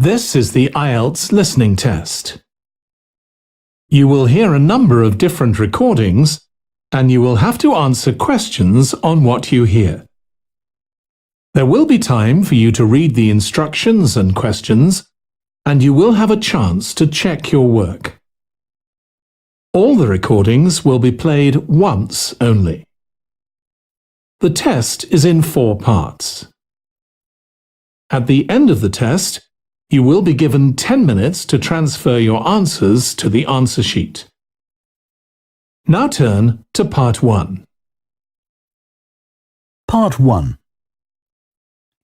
This is the IELTS listening test. You will hear a number of different recordings, and you will have to answer questions on what you hear. There will be time for you to read the instructions and questions, and you will have a chance to check your work. All the recordings will be played once only. The test is in 4 parts. At the end of the test, you will be given 10 minutes to transfer your answers to the answer sheet. Now turn to Part 1. Part 1.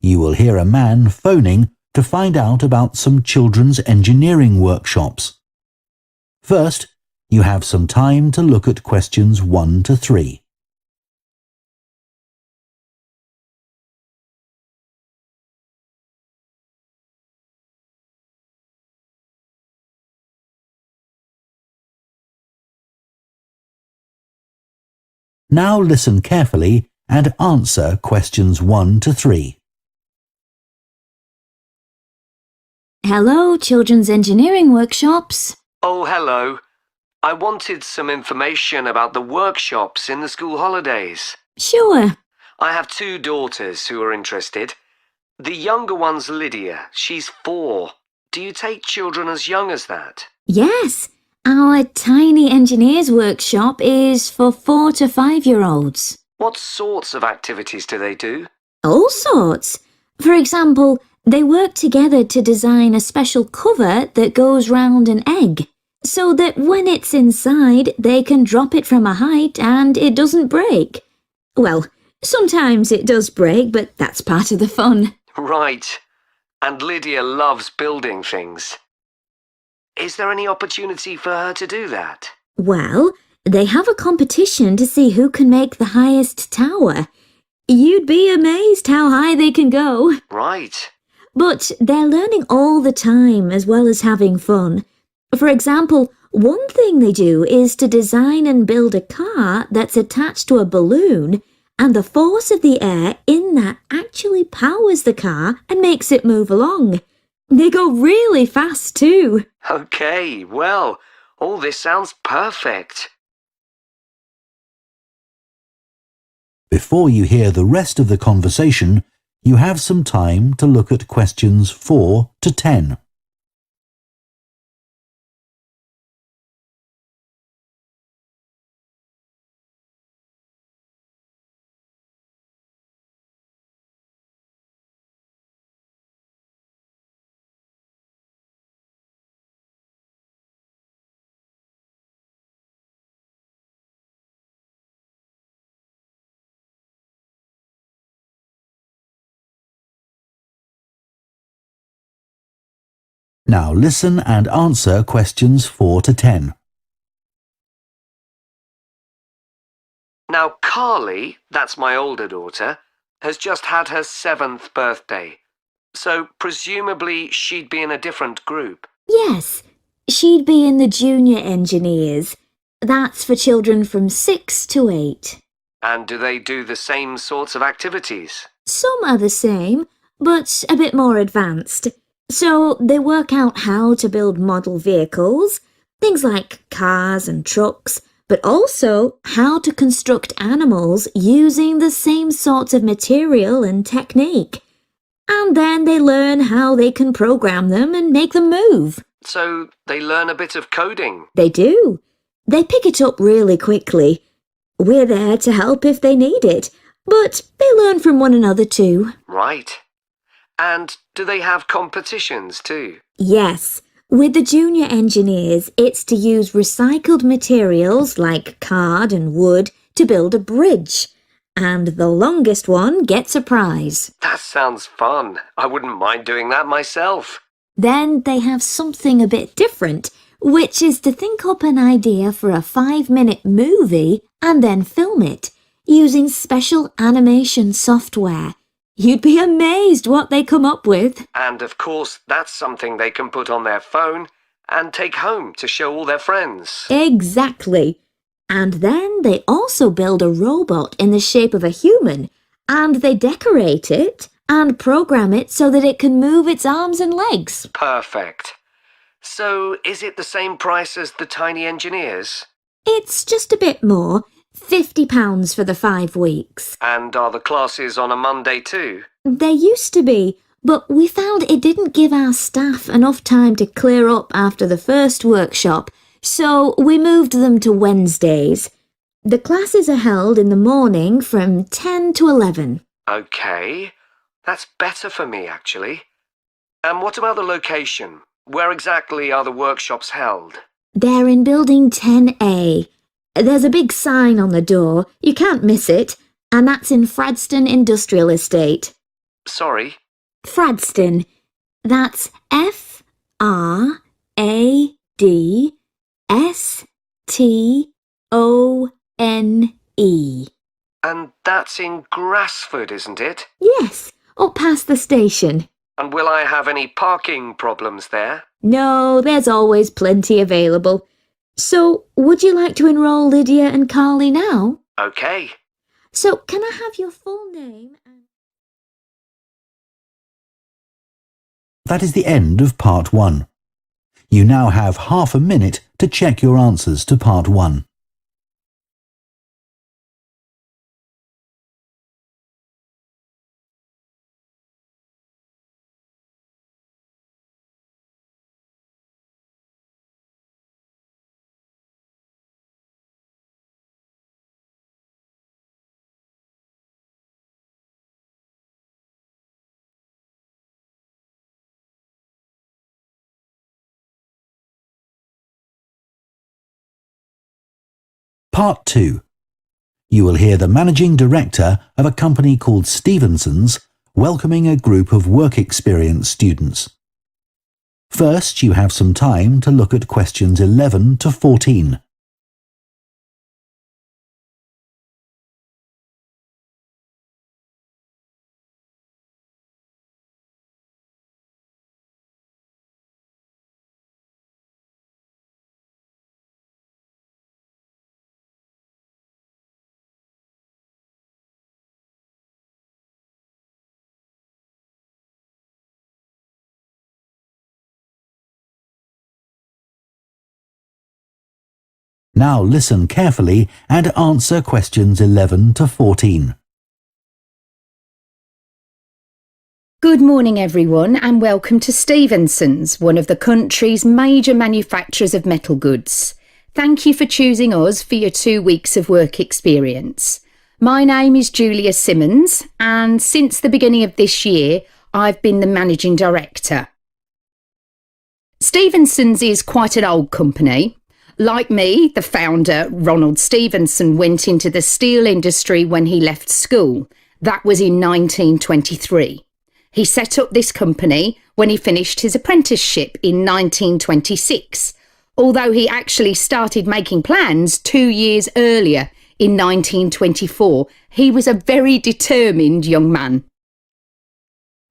You will hear a man phoning to find out about some children's engineering workshops. First, you have some time to look at questions 1 to 3. Now listen carefully and answer questions 1 to 3. Hello, Children's Engineering Workshops. Oh, hello. I wanted some information about the workshops in the school holidays. Sure. I have 2 daughters who are interested. The younger one's Lydia. She's 4. Do you take children as young as that? Yes, our tiny engineers workshop is for 4 to 5-year-olds. What sorts of activities do they do? All sorts. For example, they work together to design a special cover that goes round an egg, so that when it's inside, they can drop it from a height and it doesn't break. Well, sometimes it does break, but that's part of the fun. Right. And Lydia loves building things. Is there any opportunity for her to do that? Well, they have a competition to see who can make the highest tower. You'd be amazed how high they can go. Right. But they're learning all the time as well as having fun. For example, one thing they do is to design and build a car that's attached to a balloon, and the force of the air in that actually powers the car and makes it move along. They go really fast too. Okay, well, all this sounds perfect. Before you hear the rest of the conversation, you have some time to look at questions 4 to 10. Now listen and answer questions 4 to 10. Now, Carly, that's my older daughter, has just had her 7th birthday. So presumably she'd be in a different group. Yes, she'd be in the junior engineers. That's for children from 6 to 8. And do they do the same sorts of activities? Some are the same, but a bit more advanced. So they work out how to build model vehicles, things like cars and trucks, but also how to construct animals using the same sorts of material and technique. And then they learn how they can program them and make them move. So they learn a bit of coding. They do. They pick it up really quickly. We're there to help if they need it, but they learn from one another too. Right. And do they have competitions too? Yes. With the junior engineers, it's to use recycled materials like card and wood to build a bridge. And the longest one gets a prize. That sounds fun. I wouldn't mind doing that myself. Then they have something a bit different, which is to think up an idea for a 5-minute movie and then film it using special animation software. You'd be amazed what they come up with. And of course, that's something they can put on their phone and take home to show all their friends. Exactly. And then they also build a robot in the shape of a human, and they decorate it and program it so that it can move its arms and legs. Perfect. So, is it the same price as the Tiny Engineers? It's just a bit more, £50 for the 5 weeks. And are the classes on a Monday too? They used to be, but we found it didn't give our staff enough time to clear up after the first workshop, so we moved them to Wednesdays. The classes are held in the morning from 10 to 11. Okay, that's better for me actually. And what about the location? Where exactly are the workshops held? They're in Building 10A. There's a big sign on the door, you can't miss it, and that's in Fradston Industrial Estate. Sorry? Fradston. That's F-R-A-D-S-T-O-N-E. And that's in Grassford, isn't it? Yes, up past the station. And will I have any parking problems there? No, there's always plenty available. So, would you like to enroll Lydia and Carly now? Okay. So, can I have your full name? That is the end of part 1. You now have half a minute to check your answers to part 1. Part 2. You will hear the managing director of a company called Stevenson's welcoming a group of work experience students. First, you have some time to look at questions 11 to 14. Now listen carefully and answer questions 11 to 14. Good morning everyone and welcome to Stevenson's, one of the country's major manufacturers of metal goods. Thank you for choosing us for your 2 weeks of work experience. My name is Julia Simmons and since the beginning of this year I've been the managing director. Stevenson's is quite an old company. Like me, the founder, Ronald Stevenson, went into the steel industry when he left school. That was in 1923. He set up this company when he finished his apprenticeship in 1926, although he actually started making plans 2 years earlier in 1924. He was a very determined young man.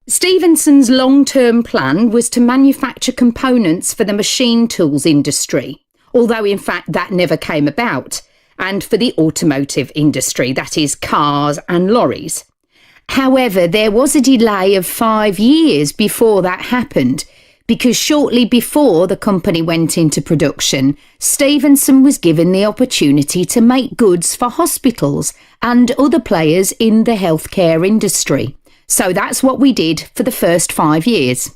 Stevenson's long-term plan was to manufacture components for the machine tools industry, although in fact that never came about, and for the automotive industry, that is cars and lorries. However, there was a delay of 5 years before that happened, because shortly before the company went into production, Stevenson was given the opportunity to make goods for hospitals and other players in the healthcare industry. So that's what we did for the first 5 years.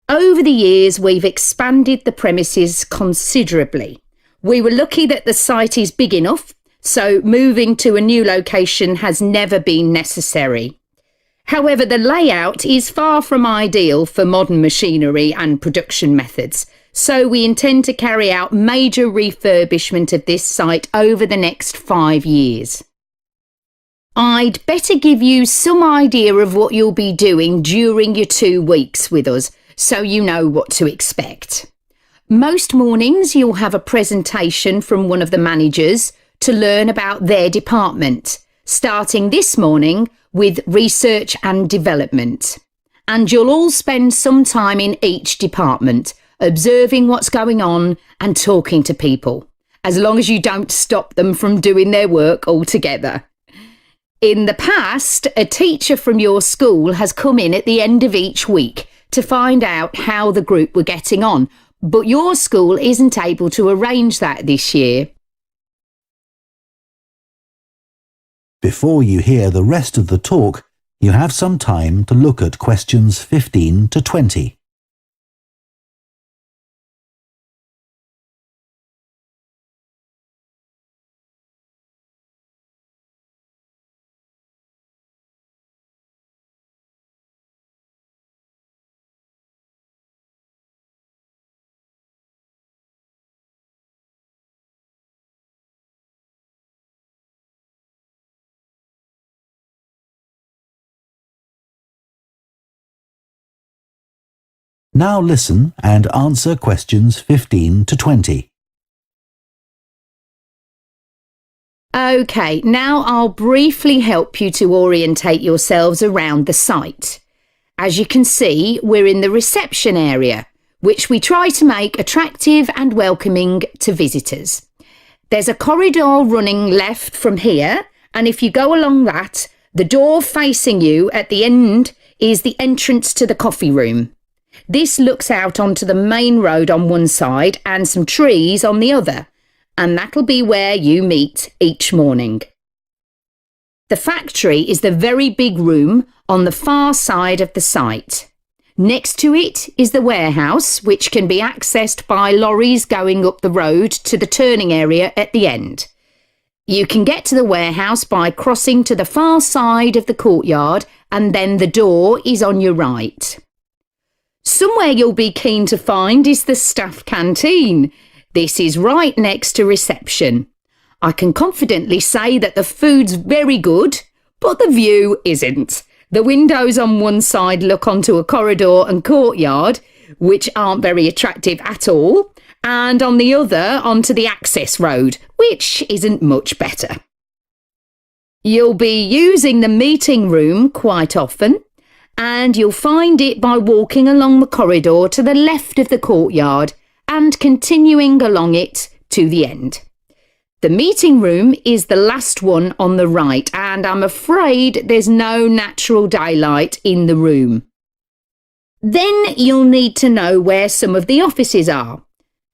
Over the years, we've expanded the premises considerably. We were lucky that the site is big enough, so moving to a new location has never been necessary. However, the layout is far from ideal for modern machinery and production methods, so we intend to carry out major refurbishment of this site over the next 5 years. I'd better give you some idea of what you'll be doing during your 2 weeks with us, so you know what to expect. Most mornings you'll have a presentation from one of the managers to learn about their department, starting this morning with research and development. And you'll all spend some time in each department, observing what's going on and talking to people, as long as you don't stop them from doing their work altogether. In the past, a teacher from your school has come in at the end of each week to find out how the group were getting on, but your school isn't able to arrange that this year. Before you hear the rest of the talk, you have some time to look at questions 15 to 20. Now listen and answer questions 15 to 20. OK, now I'll briefly help you to orientate yourselves around the site. As you can see, we're in the reception area, which we try to make attractive and welcoming to visitors. There's a corridor running left from here, and if you go along that, the door facing you at the end is the entrance to the coffee room. This looks out onto the main road on one side and some trees on the other, and that'll be where you meet each morning. The factory is the very big room on the far side of the site. Next to it is the warehouse, which can be accessed by lorries going up the road to the turning area at the end. You can get to the warehouse by crossing to the far side of the courtyard, and then the door is on your right. Somewhere you'll be keen to find is the staff canteen. This is right next to reception. I can confidently say that the food's very good, but the view isn't. The windows on one side look onto a corridor and courtyard, which aren't very attractive at all, and on the other onto the access road, which isn't much better. You'll be using the meeting room quite often, and you'll find it by walking along the corridor to the left of the courtyard and continuing along it to the end. The meeting room is the last one on the right, and I'm afraid there's no natural daylight in the room. Then you'll need to know where some of the offices are.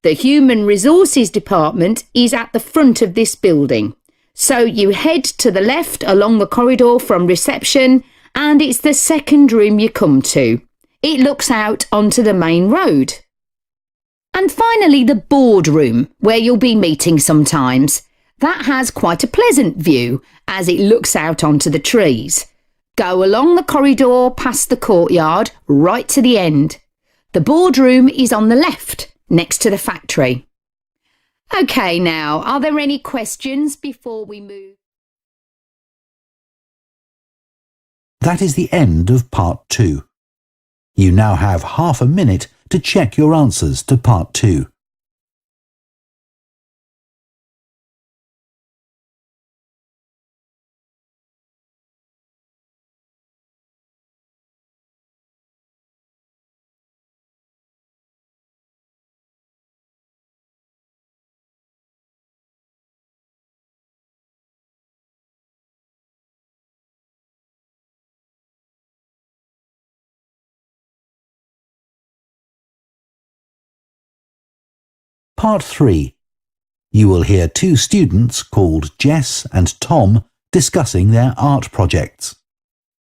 The Human Resources Department is at the front of this building, so you head to the left along the corridor from reception, and it's the second room you come to. It looks out onto the main road. And finally, the boardroom, where you'll be meeting sometimes. That has quite a pleasant view, as it looks out onto the trees. Go along the corridor past the courtyard, right to the end. The boardroom is on the left, next to the factory. OK, now, are there any questions before we move? That is the end of part 2. You now have half a minute to check your answers to part 2. Part 3. You will hear 2 students called Jess and Tom discussing their art projects.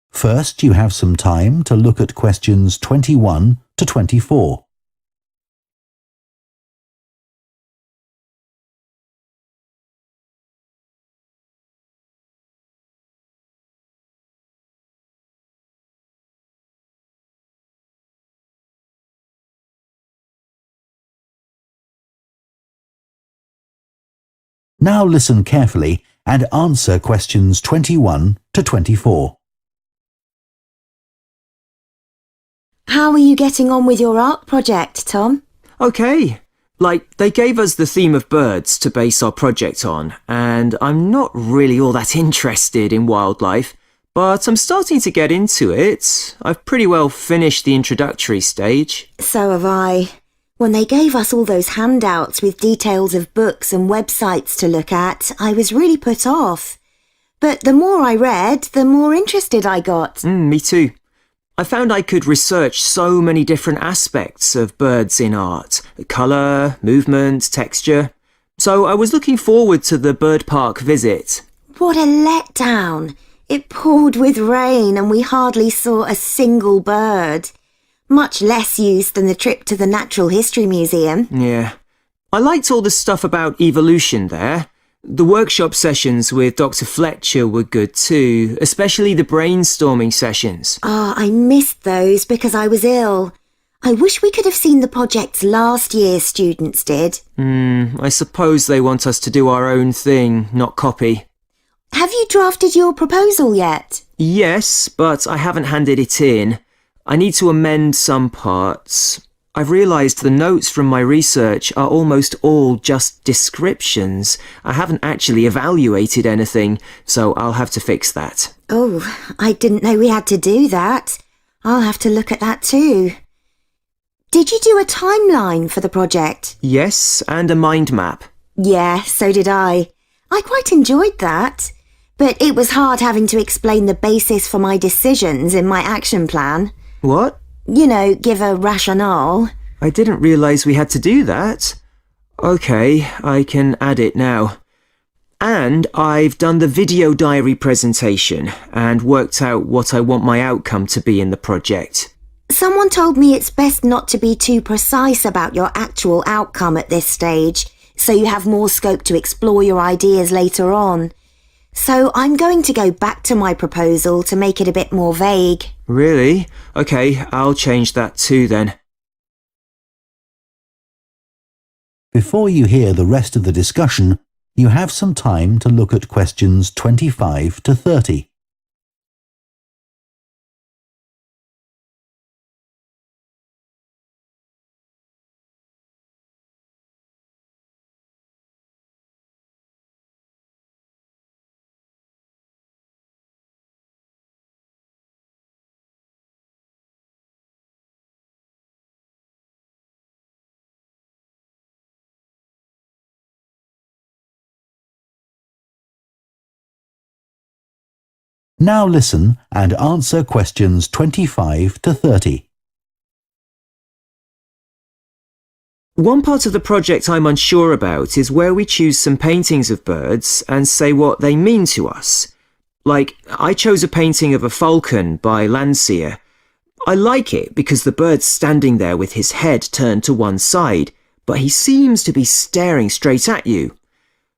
First, you have some time to look at questions 21 to 24. Now listen carefully and answer questions 21 to 24. How are you getting on with your art project, Tom? Okay. They gave us the theme of birds to base our project on, and I'm not really all that interested in wildlife, but I'm starting to get into it. I've pretty well finished the introductory stage. So have I. When they gave us all those handouts with details of books and websites to look at, I was really put off. But the more I read, the more interested I got. Me too. I found I could research so many different aspects of birds in art. Colour, movement, texture. So I was looking forward to the bird park visit. What a letdown. It poured with rain and we hardly saw a single bird. Much less use than the trip to the Natural History Museum. Yeah. I liked all the stuff about evolution there. The workshop sessions with Dr. Fletcher were good too, especially the brainstorming sessions. I missed those because I was ill. I wish we could have seen the projects last year's students did. I suppose they want us to do our own thing, not copy. Have you drafted your proposal yet? Yes, but I haven't handed it in. I need to amend some parts. I've realised the notes from my research are almost all just descriptions. I haven't actually evaluated anything, so I'll have to fix that. Oh, I didn't know we had to do that. I'll have to look at that too. Did you do a timeline for the project? Yes, and a mind map. Yeah, so did I. I quite enjoyed that. But it was hard having to explain the basis for my decisions in my action plan. What? You know, give a rationale. I didn't realise we had to do that. OK, I can add it now. And I've done the video diary presentation and worked out what I want my outcome to be in the project. Someone told me it's best not to be too precise about your actual outcome at this stage, so you have more scope to explore your ideas later on. So I'm going to go back to my proposal to make it a bit more vague. Really? OK, I'll change that too then. Before you hear the rest of the discussion, you have some time to look at questions 25 to 30. Now listen and answer questions 25 to 30. One part of the project I'm unsure about is where we choose some paintings of birds and say what they mean to us. Like, I chose a painting of a falcon by Landseer. I like it because the bird's standing there with his head turned to one side, but he seems to be staring straight at you.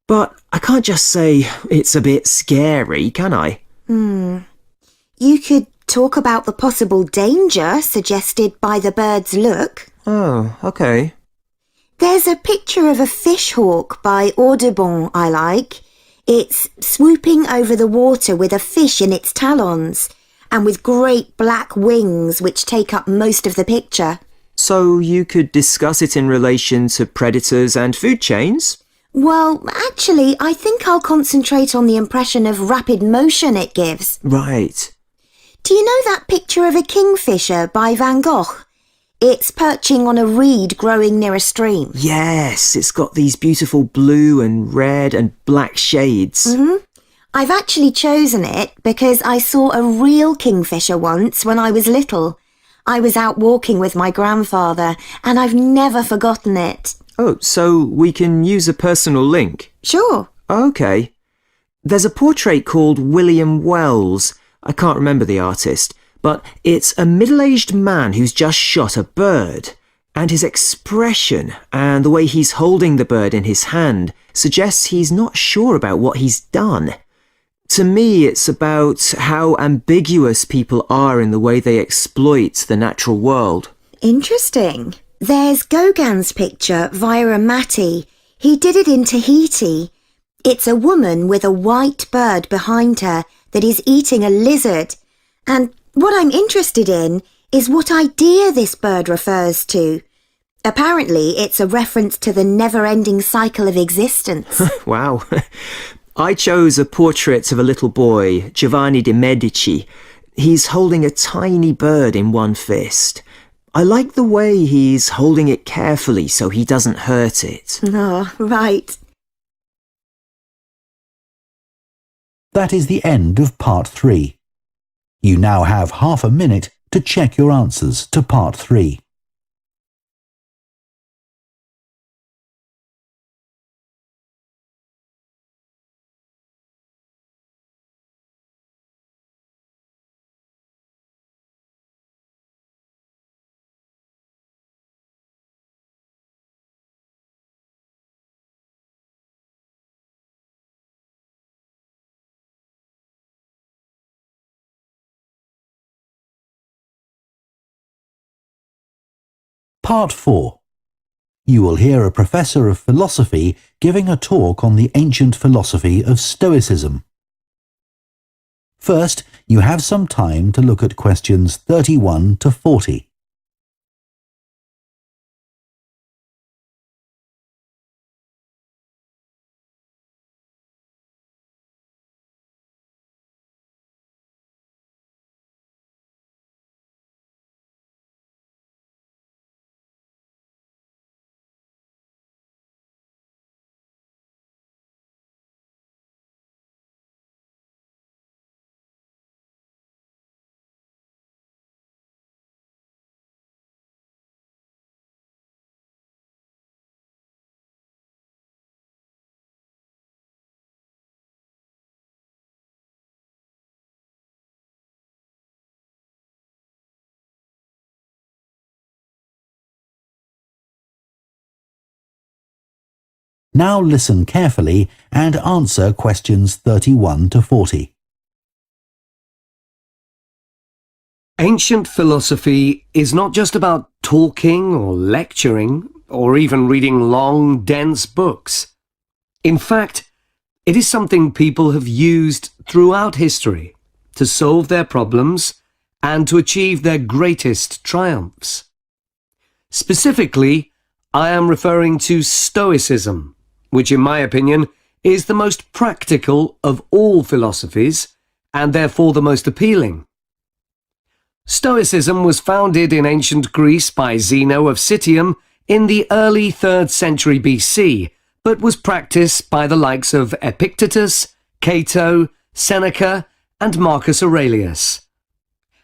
But I can't just say it's a bit scary, can I? You could talk about the possible danger suggested by the bird's look. Oh, OK. There's a picture of a fishhawk by Audubon I like. It's swooping over the water with a fish in its talons and with great black wings which take up most of the picture. So you could discuss it in relation to predators and food chains? Well, actually, I think I'll concentrate on the impression of rapid motion it gives. Right. Do you know that picture of a kingfisher by Van Gogh? It's perching on a reed growing near a stream. Yes, it's got these beautiful blue and red and black shades. I've actually chosen it because I saw a real kingfisher once when I was little. I was out walking with my grandfather and I've never forgotten it. Oh, so we can use a personal link? Sure. OK. There's a portrait called William Wells. I can't remember the artist, but it's a middle-aged man who's just shot a bird. And his expression and the way he's holding the bird in his hand suggests he's not sure about what he's done. To me, it's about how ambiguous people are in the way they exploit the natural world. Interesting. There's Gauguin's picture via a Matty. He did it in Tahiti. It's a woman with a white bird behind her that is eating a lizard. And what I'm interested in is what idea this bird refers to. Apparently, it's a reference to the never-ending cycle of existence. Wow. I chose a portrait of a little boy, Giovanni de' Medici. He's holding a tiny bird in one fist. I like the way he's holding it carefully so he doesn't hurt it. Oh, right. That is the end of part 3. You now have half a minute to check your answers to part 3. Part 4. You will hear a professor of philosophy giving a talk on the ancient philosophy of Stoicism. First, you have some time to look at questions 31 to 40. Now listen carefully and answer questions 31 to 40. Ancient philosophy is not just about talking or lecturing or even reading long, dense books. In fact, it is something people have used throughout history to solve their problems and to achieve their greatest triumphs. Specifically, I am referring to Stoicism, which in my opinion is the most practical of all philosophies and therefore the most appealing. Stoicism was founded in ancient Greece by Zeno of Citium in the early 3rd century BC, but was practiced by the likes of Epictetus, Cato, Seneca, and Marcus Aurelius.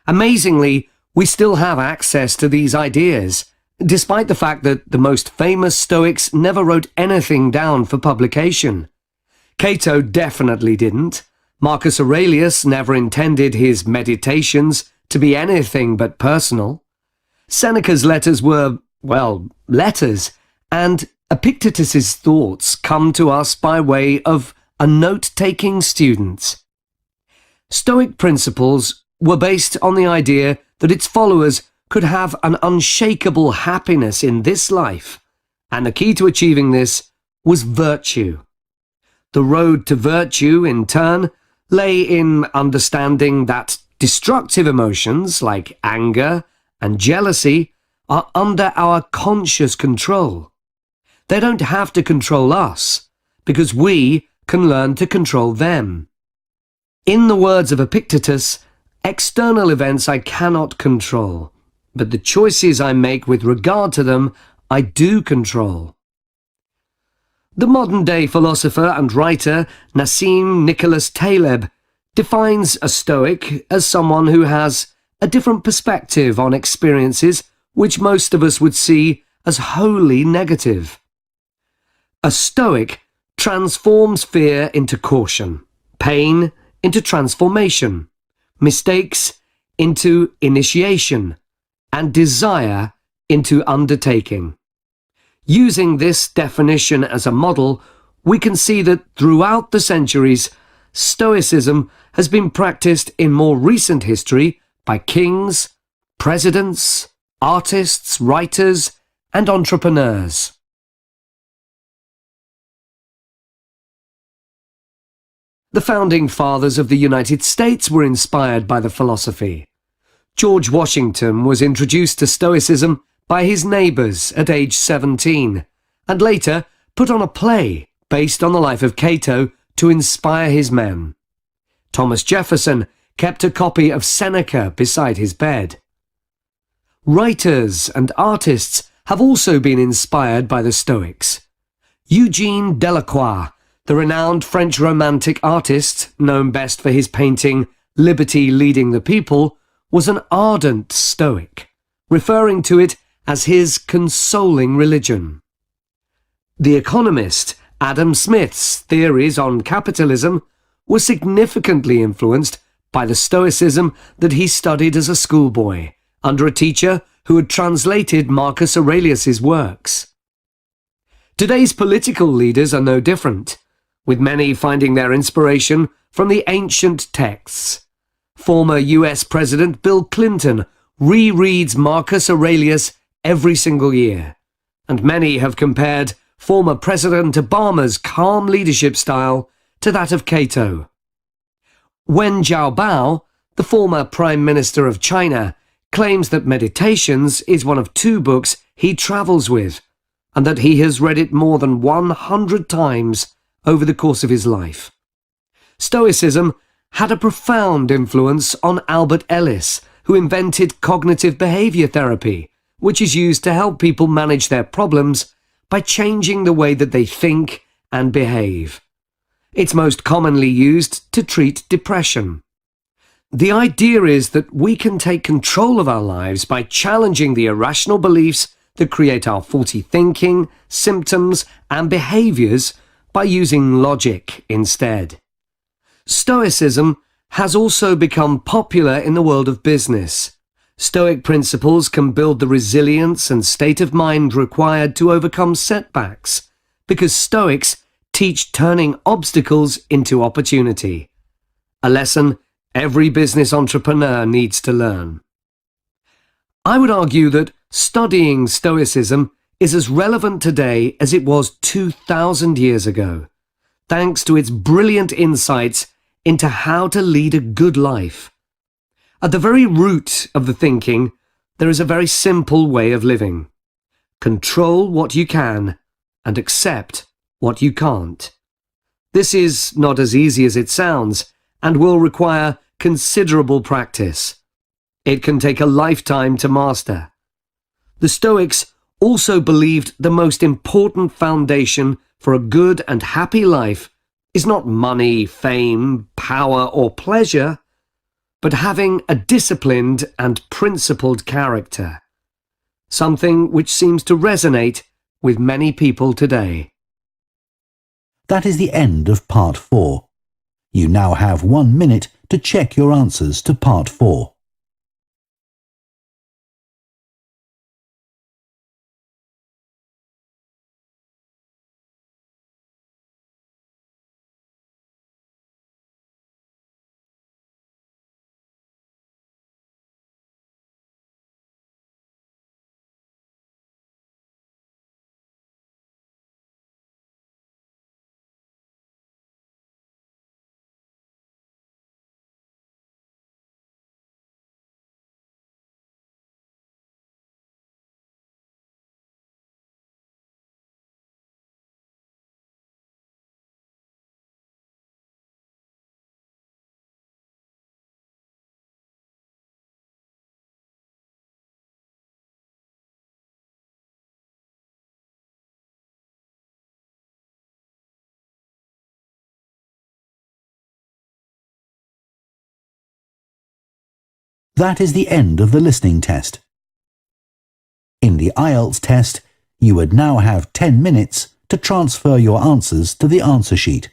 Amazingly, we still have access to these ideas, despite the fact that the most famous Stoics never wrote anything down for publication. Cato definitely didn't. Marcus Aurelius never intended his meditations to be anything but personal. Seneca's letters were, well, letters, and Epictetus's thoughts come to us by way of a note-taking student. Stoic principles were based on the idea that its followers could have an unshakable happiness in this life, and the key to achieving this was virtue. The road to virtue, in turn, lay in understanding that destructive emotions like anger and jealousy are under our conscious control. They don't have to control us, because we can learn to control them. In the words of Epictetus, external events I cannot control, but the choices I make with regard to them, I do control. The modern-day philosopher and writer Nassim Nicholas Taleb defines a Stoic as someone who has a different perspective on experiences which most of us would see as wholly negative. A Stoic transforms fear into caution, pain into transformation, mistakes into initiation, and desire into undertaking. Using this definition as a model, we can see that throughout the centuries, Stoicism has been practiced in more recent history by kings, presidents, artists, writers, and entrepreneurs. The founding fathers of the United States were inspired by the philosophy. George Washington was introduced to Stoicism by his neighbours at age 17, and later put on a play based on the life of Cato to inspire his men. Thomas Jefferson kept a copy of Seneca beside his bed. Writers and artists have also been inspired by the Stoics. Eugene Delacroix The renowned French Romantic artist, known best for his painting Liberty Leading the People, was an ardent Stoic, referring to it as his consoling religion. The economist Adam Smith's theories on capitalism were significantly influenced by the Stoicism that he studied as a schoolboy under a teacher who had translated Marcus Aurelius's works. Today's political leaders are no different, with many finding their inspiration from the ancient texts. Former US President Bill Clinton rereads Marcus Aurelius every single year, and many have compared former President Obama's calm leadership style to that of Cato. Wen Jiabao, the former Prime Minister of China, claims that Meditations is one of 2 books he travels with, and that he has read it more than 100 times over the course of his life. Stoicism had a profound influence on Albert Ellis, who invented cognitive behavior therapy, which is used to help people manage their problems by changing the way that they think and behave. It's most commonly used to treat depression. The idea is that we can take control of our lives by challenging the irrational beliefs that create our faulty thinking, symptoms, and behaviors by using logic instead. Stoicism has also become popular in the world of business. Stoic principles can build the resilience and state of mind required to overcome setbacks, because Stoics teach turning obstacles into opportunity, a lesson every business entrepreneur needs to learn. I would argue that studying Stoicism is as relevant today as it was 2,000 years ago, thanks to its brilliant insights into how to lead a good life. At the very root of the thinking, there is a very simple way of living. Control what you can and accept what you can't. This is not as easy as it sounds and will require considerable practice. It can take a lifetime to master. The Stoics also believed the most important foundation for a good and happy life is not money, fame, power, or pleasure, but having a disciplined and principled character, something which seems to resonate with many people today. That is the end of Part 4. You now have 1 minute to check your answers to Part 4. That is the end of the listening test. In the IELTS test, you would now have 10 minutes to transfer your answers to the answer sheet.